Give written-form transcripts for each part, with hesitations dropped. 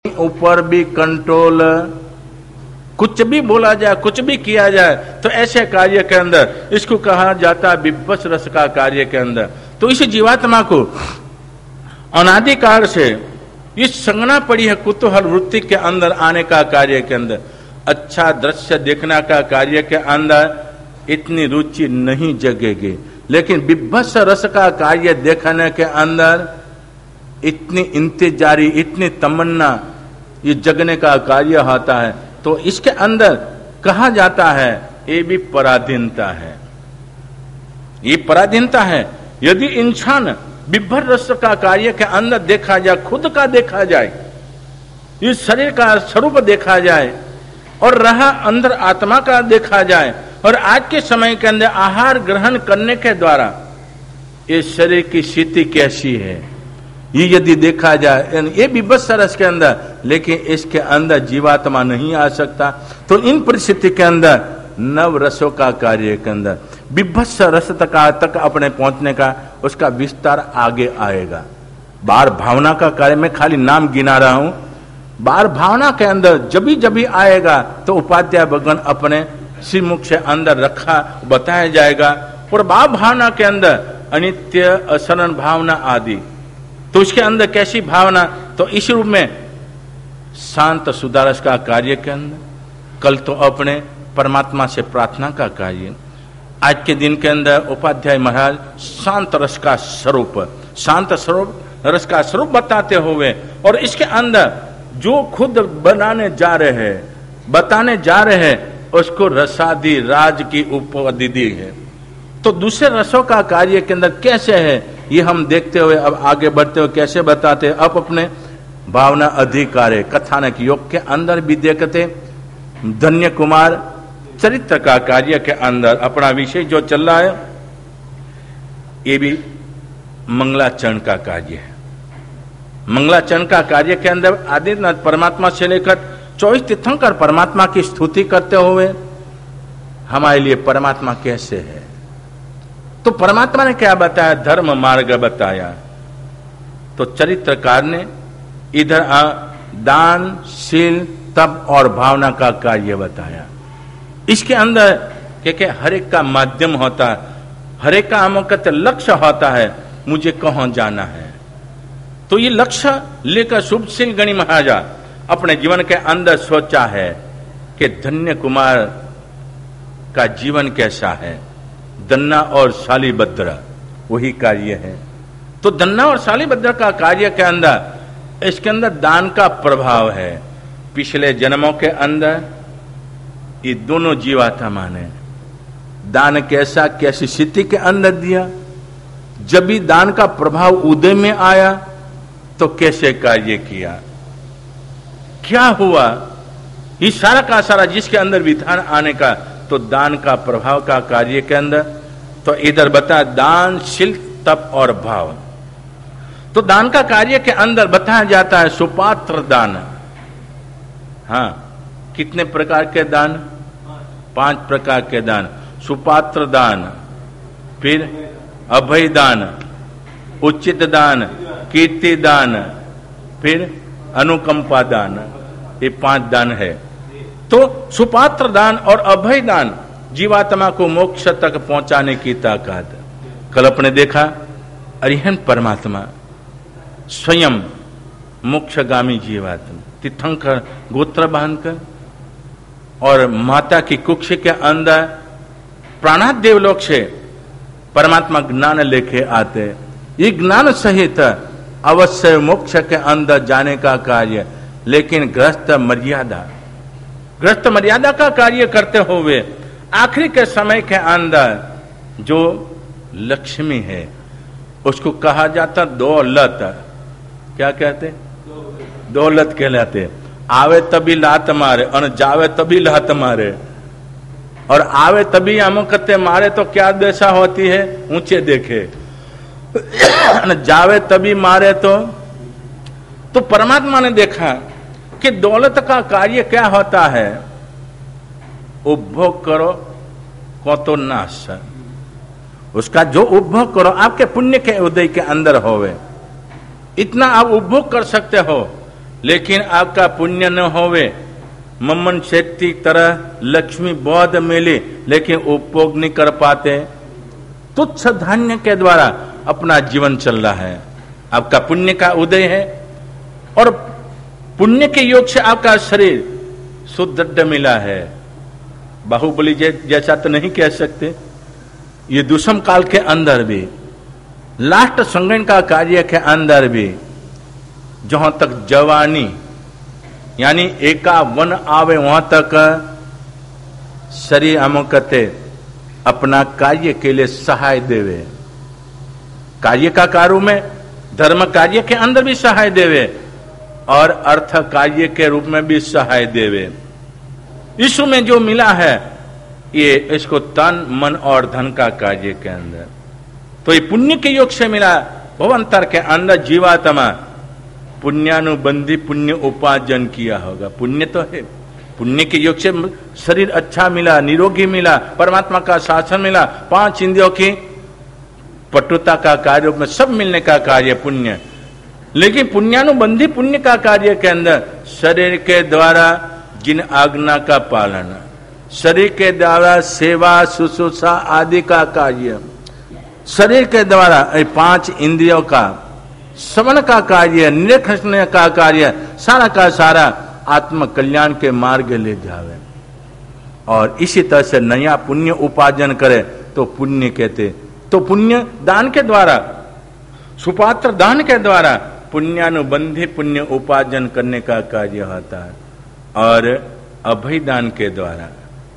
ऊपर भी कंट्रोल, कुछ भी बोला जाए, कुछ भी किया जाए, तो ऐसे कार्य के अंदर इसको कहा जाता है विभत्स रस का कार्य के अंदर। तो इस जीवात्मा को अनादिकाल से इस संगना पड़ी है कुतूहल वृत्ति के अंदर आने का कार्य के अंदर, अच्छा दृश्य देखने का कार्य के अंदर इतनी रुचि नहीं जगेगी, लेकिन विभत्स रस का कार्य देखने के अंदर इतनी इंतजारी, इतनी तमन्ना, ये जगने का कार्य होता है। तो इसके अंदर कहा जाता है ये भी पराधीनता है, ये पराधीनता है। यदि इंसान विभत्स रस का कार्य के अंदर देखा जाए, खुद का देखा जाए, इस शरीर का स्वरूप देखा जाए और रहा अंदर आत्मा का देखा जाए, और आज के समय के अंदर आहार ग्रहण करने के द्वारा इस शरीर की स्थिति कैसी है ये यदि देखा जाए, ये विभत्स रस के अंदर, लेकिन इसके अंदर जीवात्मा नहीं आ सकता। तो इन परिस्थिति के अंदर नव रसों का कार्य के अंदर विभत्स रस तक अपने पहुंचने का उसका विस्तार आगे आएगा। बार भावना का कार्य में खाली नाम गिना रहा हूं, बार भावना के अंदर जभी जभी आएगा तो उपाध्याय भगवान अपने श्रीमुख से अंदर रखा बताया जाएगा। और बार भावना के अंदर अनित्य असरण भावना आदि, तो उसके अंदर कैसी भावना, तो इस रूप में शांत सुधारस का कार्य के अंदर, कल तो अपने परमात्मा से प्रार्थना का कार्य, आज के दिन के अंदर उपाध्याय महाराज शांत रस का स्वरूप, शांत स्वरूप रस का स्वरूप बताते हुए, और इसके अंदर जो खुद बनाने जा रहे हैं, बताने जा रहे हैं, उसको रसादि राज की उपाधि दी है। तो दूसरे रसों का कार्य के अंदर कैसे है ये हम देखते हुए अब आगे बढ़ते हुए कैसे बताते, अब अपने भावना अधिकार कथानक योग के अंदर भी देखते धन्य कुमार चरित्र का कार्य के अंदर अपना विषय जो चल रहा है, ये भी मंगलाचरण का कार्य है। मंगलाचरण का कार्य के अंदर आदिनाथ परमात्मा से लेकर 24 तीर्थंकर परमात्मा की स्तुति करते हुए हमारे लिए परमात्मा कैसे है, तो परमात्मा ने क्या बताया, धर्म मार्ग बताया। तो चरित्रकार ने इधर दान, शील, तप और भावना का कार्य बताया। इसके अंदर क्या हर एक का माध्यम होता है, हर एक का अमुकत लक्ष्य होता है, मुझे कहां जाना है। तो ये लक्ष्य लेकर शुभशील गणी महाराजा अपने जीवन के अंदर सोचा है कि धन्य कुमार का जीवन कैसा है, दन्ना और शालीभद्र वही कार्य है। तो दन्ना और शालीभद्र का कार्य के अंदर इसके अंदर दान का प्रभाव है। पिछले जन्मों के अंदर ये दोनों जीवात्मा ने दान कैसा, कैसी स्थिति के अंदर दिया, जब भी दान का प्रभाव उदय में आया तो कैसे कार्य किया, क्या हुआ, ये सारा का सारा जिसके अंदर विधान आने का, तो दान का प्रभाव का कार्य के अंदर, तो इधर बता दान, शील, तप और भाव। तो दान का कार्य के अंदर बताया जाता है सुपात्र दान। हाँ, कितने प्रकार के दान, 5 प्रकार के दान, सुपात्र दान, फिर अभय दान, उचित दान, कीर्ति दान, फिर अनुकंपा दान, ये 5 दान है। तो सुपात्र दान और अभय दान जीवात्मा को मोक्ष तक पहुंचाने की ताकत। कल अपने देखा अरिहंत परमात्मा स्वयं मोक्षगामी जीवात्मा तीर्थंकर गोत्र बांधकर और माता की कुक्ष के अंदर प्राणात देवलोक से परमात्मा ज्ञान लेके आते, ये ज्ञान सहित अवश्य मोक्ष के अंदर जाने का कार्य, लेकिन गृहस्थ मर्यादा का कार्य करते हुए आखिरी के समय के अंदर जो लक्ष्मी है उसको कहा जाता दौलत। क्या कहते, दौलत कहलाते। आवे तभी लात मारे और जावे तभी लात मारे, और आवे तभी अमुकते मारे तो क्या दशा होती है, ऊंचे देखे, जावे तभी मारे तो परमात्मा ने देखा कि दौलत का कार्य क्या होता है, उपभोग करो को तो नाश, उसका जो उपभोग करो आपके पुण्य के उदय के अंदर होवे, इतना आप उपभोग कर सकते हो लेकिन आपका पुण्य न होवे, मम्मन शक्ति तरह लक्ष्मी बहुत मिली लेकिन उपभोग नहीं कर पाते, तुच्छ धान्य के द्वारा अपना जीवन चल रहा है। आपका पुण्य का उदय है और पुण्य के योग से आपका शरीर सुदृढ़ मिला है। बाहुबली जैसा तो नहीं कह सकते। ये दुष्म काल के अंदर भी, लास्ट संगठन का कार्य के अंदर भी, जहां तक जवानी यानी 51 आवे वहां तक शरीर अमुकते अपना कार्य के लिए सहाय देवे, कार्य का कार्य में धर्म कार्य के अंदर भी सहाय देवे और अर्थ कार्य के रूप में भी सहाय देवे। ईश्वर में जो मिला है ये इसको तन मन और धन का कार्य के अंदर, तो ये पुण्य के योग से मिला। भवंतर के अंदर जीवात्मा पुण्यानुबंधी पुण्य उपार्जन किया होगा। पुण्य तो है, पुण्य के योग से शरीर अच्छा मिला, निरोगी मिला, परमात्मा का शासन मिला, 5 इंद्रियों की पटुता का कार्य में सब मिलने का कार्य पुण्य। लेकिन पुण्यानुबंधी पुण्य का कार्य के अंदर शरीर के द्वारा जिन आज्ञा का पालन, शरीर के द्वारा सेवा शुश्रूषा आदि का कार्य, शरीर के द्वारा 5 इंद्रियों का श्रवण का कार्य, निरीक्षण का कार्य, सारा का सारा आत्म कल्याण के मार्ग ले जावे और इसी तरह से नया पुण्य उपार्जन करे तो पुण्य कहते। तो पुण्य दान के द्वारा, सुपात्र दान के द्वारा पुण्यानुबंधी पुण्य उपार्जन करने का कार्य होता है। और अभयदान के द्वारा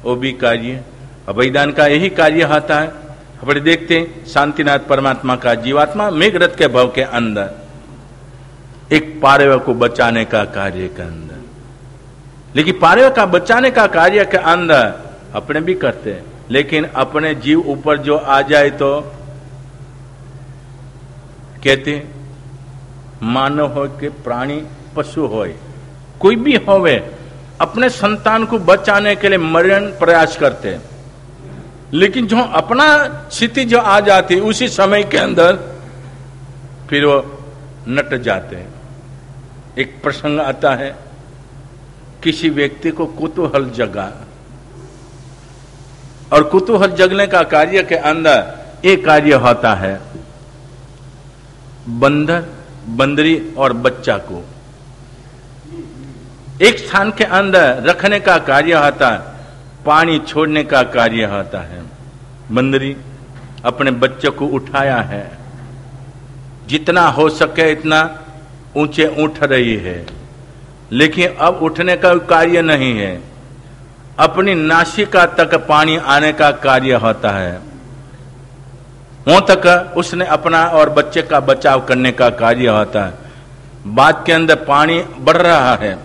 वो भी कार्य, अभयदान का यही कार्य होता है। अपने देखते हैं शांतिनाथ परमात्मा का जीवात्मा मेघरथ के भव के अंदर एक पारव को बचाने का कार्य के अंदर, लेकिन पारव का बचाने का कार्य के अंदर अपने भी करते हैं, लेकिन अपने जीव ऊपर जो आ जाए तो कहते मानव हो के प्राणी पशु हो, कोई भी होवे अपने संतान को बचाने के लिए मरण प्रयास करते हैं, लेकिन जो अपना स्थिति जो आ जाती उसी समय के अंदर फिर वो नट जाते हैं। एक प्रसंग आता है, किसी व्यक्ति को कुतूहल जगा और कुतूहल जगने का कार्य के अंदर एक कार्य होता है, बंदर बंदरी और बच्चा को एक स्थान के अंदर रखने का कार्य होता है, पानी छोड़ने का कार्य होता है। बंदरी अपने बच्चे को उठाया है, जितना हो सके इतना ऊंचे उठ रही है, लेकिन अब उठने का कार्य नहीं है, अपनी नासिका तक पानी आने का कार्य होता है। वहां तक उसने अपना और बच्चे का बचाव करने का कार्य होता है। बाद के अंदर पानी बढ़ रहा है,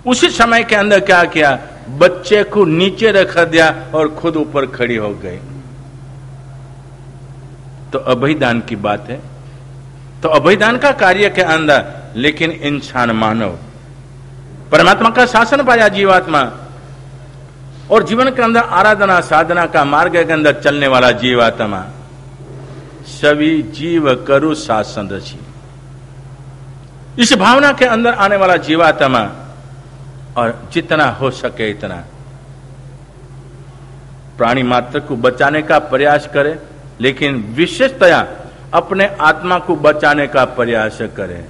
उसी समय के अंदर क्या किया, बच्चे को नीचे रख दिया और खुद ऊपर खड़ी हो गई। तो अभयदान की बात है। तो अभयदान का कार्य के अंदर, लेकिन इंसान मानव परमात्मा का शासन पाया जीवात्मा और जीवन के अंदर आराधना साधना का मार्ग के अंदर चलने वाला जीवात्मा, सभी जीव करु शासन रची, इस भावना के अंदर आने वाला जीवात्मा और जितना हो सके इतना प्राणी मात्र को बचाने का प्रयास करे, लेकिन विशेषतया अपने आत्मा को बचाने का प्रयास करे।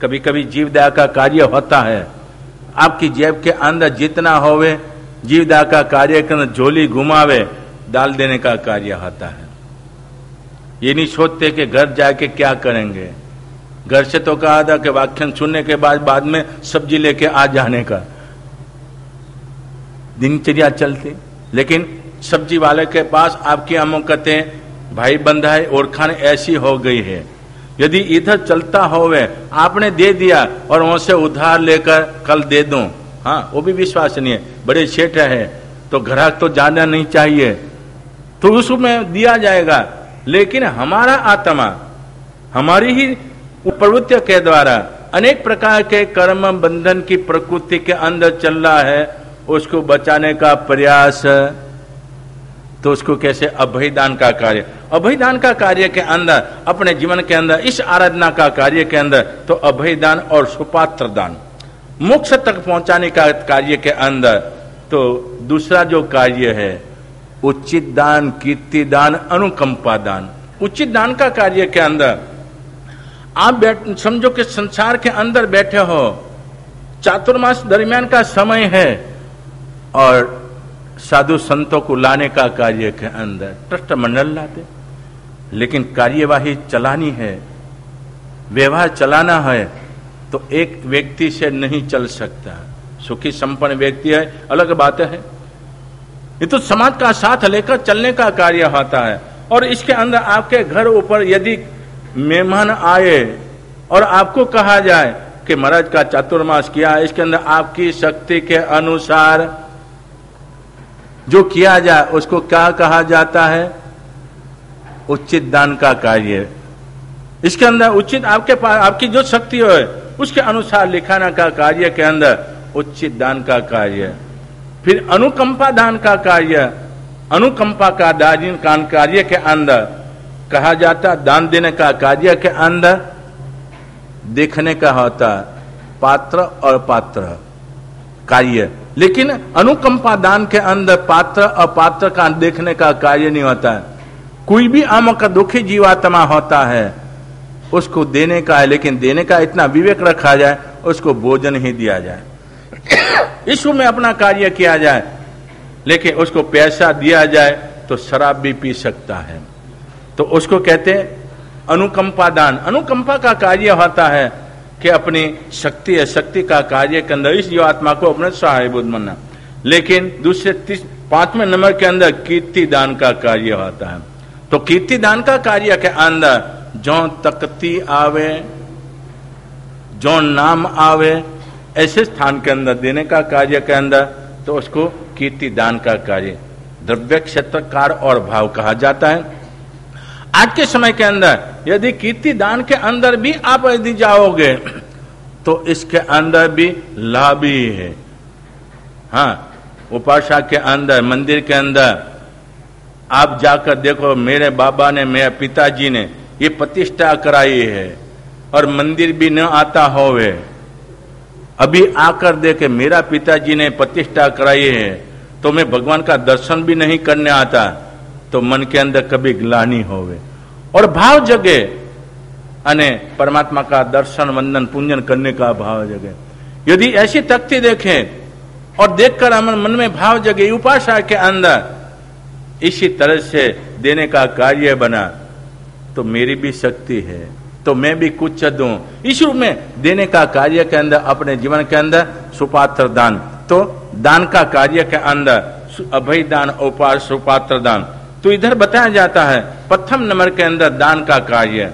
कभी कभी जीव दया का कार्य होता है, आपकी जेब के अंदर जितना होवे जीव दया का कार्य के अंदर झोली घुमावे डाल देने का कार्य होता है। ये नहीं सोचते कि घर जाके क्या करेंगे। घर से तो कहा था कि व्याख्यान सुनने के बाद में सब्जी लेके आ जाने का दिनचर्या चलती, लेकिन सब्जी वाले के पास आपकी अमुकतें भाई बंधाई और खान ऐसी हो गई है, यदि इधर चलता होवे आपने दे दिया और वहां से उधार लेकर कल दे दूं, हाँ वो भी विश्वसनीय है, बड़े सेठ है तो ग्राहक तो जाना नहीं चाहिए, तो उसमें दिया जाएगा। लेकिन हमारा आत्मा हमारी ही प्रवृत्ति के द्वारा अनेक प्रकार के कर्म बंधन की प्रकृति के अंदर चल रहा है, उसको बचाने का प्रयास, तो उसको कैसे अभयदान का कार्य, अभयदान का कार्य के अंदर अपने जीवन के अंदर इस आराधना का कार्य के अंदर तो अभयदान और सुपात्र दान, मोक्ष तक पहुंचाने का कार्य के अंदर, तो दूसरा जो कार्य है उचित दान, कीर्ति दान, अनुकंपा दान। उचित दान का कार्य के अंदर आप समझो कि संसार के अंदर बैठे हो, चातुर्मास दरमियान का समय है और साधु संतों को लाने का कार्य के अंदर ट्रस्ट मंडल लाते, लेकिन कार्यवाही चलानी है, व्यवहार चलाना है, तो एक व्यक्ति से नहीं चल सकता। सुखी संपन्न व्यक्ति है, अलग बात है, ये तो समाज का साथ लेकर चलने का कार्य होता है। और इसके अंदर आपके घर ऊपर यदि मेहमान आए और आपको कहा जाए कि महाराज का चातुर्मास किया, इसके अंदर आपकी शक्ति के अनुसार जो किया जाए उसको क्या कहा जाता है? उचित दान का कार्य। इसके अंदर उचित आपके पास आपकी जो शक्ति है उसके अनुसार लिखाना का कार्य के अंदर उचित दान का कार्य। फिर अनुकंपा दान का कार्य, अनुकंपा का दान का कार्य के अंदर कहा जाता, दान देने का कार्य के अंदर देखने का होता पात्र और पात्र कार्य, लेकिन अनुकंपा दान के अंदर पात्र और पात्र का देखने का कार्य नहीं होता है। कोई भी आमक दुखी जीवात्मा होता है उसको देने का है, लेकिन देने का इतना विवेक रखा जाए उसको भोजन ही दिया जाए, ईश्वर में अपना कार्य किया जाए, लेकिन उसको पैसा दिया जाए तो शराब भी पी सकता है, तो उसको कहते हैं अनुकंपा दान। अनुकंपा का कार्य होता है कि अपनी शक्ति है, शक्ति का कार्य के अंदर इस जीवात्मा को अपने सहायभूत मानना। लेकिन दूसरे 5वें नंबर के अंदर कीर्ति दान का कार्य होता है। तो कीर्ति दान का कार्य के अंदर जो तकती आवे, जो नाम आवे, ऐसे स्थान के अंदर देने का कार्य के अंदर, तो उसको कीर्ति दान का कार्य द्रव्य क्षेत्रकार और भाव कहा जाता है। आज के समय के अंदर यदि कीर्ति दान के अंदर भी आप यदि जाओगे तो इसके अंदर भी लाभ ही है। हाँ, उपासना के अंदर, मंदिर के अंदर आप जाकर देखो, मेरे बाबा ने, मेरे पिताजी ने ये प्रतिष्ठा कराई है और मंदिर भी न आता होवे, अभी आकर देखे मेरा पिताजी ने प्रतिष्ठा कराई है तो मैं भगवान का दर्शन भी नहीं करने आता, तो मन के अंदर कभी ग्लानि होवे और भाव जगे, अने परमात्मा का दर्शन वंदन पूजन करने का भाव जगे। यदि ऐसी तख्ती देखें और देखकर हमारे मन में भाव जगे, उपासना के अंदर इसी तरह से देने का कार्य बना, तो मेरी भी शक्ति है तो मैं भी कुछ दूं, ईश्वर में देने का कार्य के अंदर, अपने जीवन के अंदर सुपात्र दान। तो दान का कार्य के अंदर अभय दान, उपास, सुपात्र दान। तो इधर बताया जाता है 1म नंबर के अंदर दान का कार्य।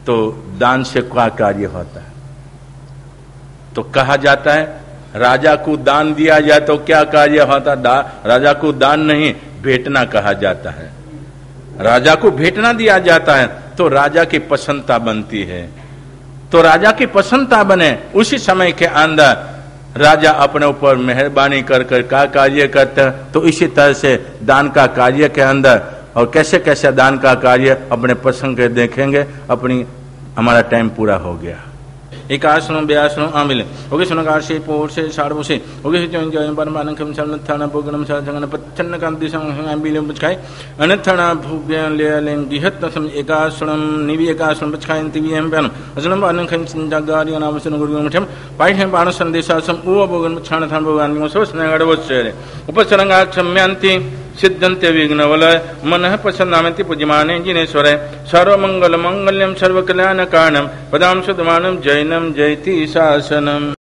तो दान से क्या कार्य होता है? तो कहा जाता है राजा को दान दिया जाए तो क्या कार्य होता? राजा को दान नहीं, भेंटना कहा जाता है। राजा को भेंटना दिया जाता है तो राजा की प्रसन्नता बनती है। तो राजा की प्रसन्नता बने उसी समय के अंदर राजा अपने ऊपर मेहरबानी कर कर का कार्य करता है। तो इसी तरह से दान का कार्य के अंदर, और कैसे कैसे दान का कार्य अपने प्रसंग के देखेंगे। अपनी हमारा टाइम पूरा हो गया। एक आसनो ब्यासनो आमिले ओके सुनकार से पोर से साड़ो से ओके जन जन परमानन खम सल थाना बोगनम सा जंगन पच्छन का दिशं आमिले बचखाय अनथना भुग्य ले लें गिहत सम एकासनम निवि एकासन बचखाय तिवि हम बन असनम अनन खम जगारी नामसन गुरु मठम पाइ हम बाण संदेशासम ओ बोगन छान थान भगवान मो सोस नगड़ वचरे उपसरंगा क्षम्यांति सिद्धंते विघ्नवलय मनः प्रसन्नामति पूज्यमाने जिनेश्वरे सर्वमंगल मंगल्यम सर्वकल्याण कारणम पदाम सुदमानम जैनम जयति शासनम।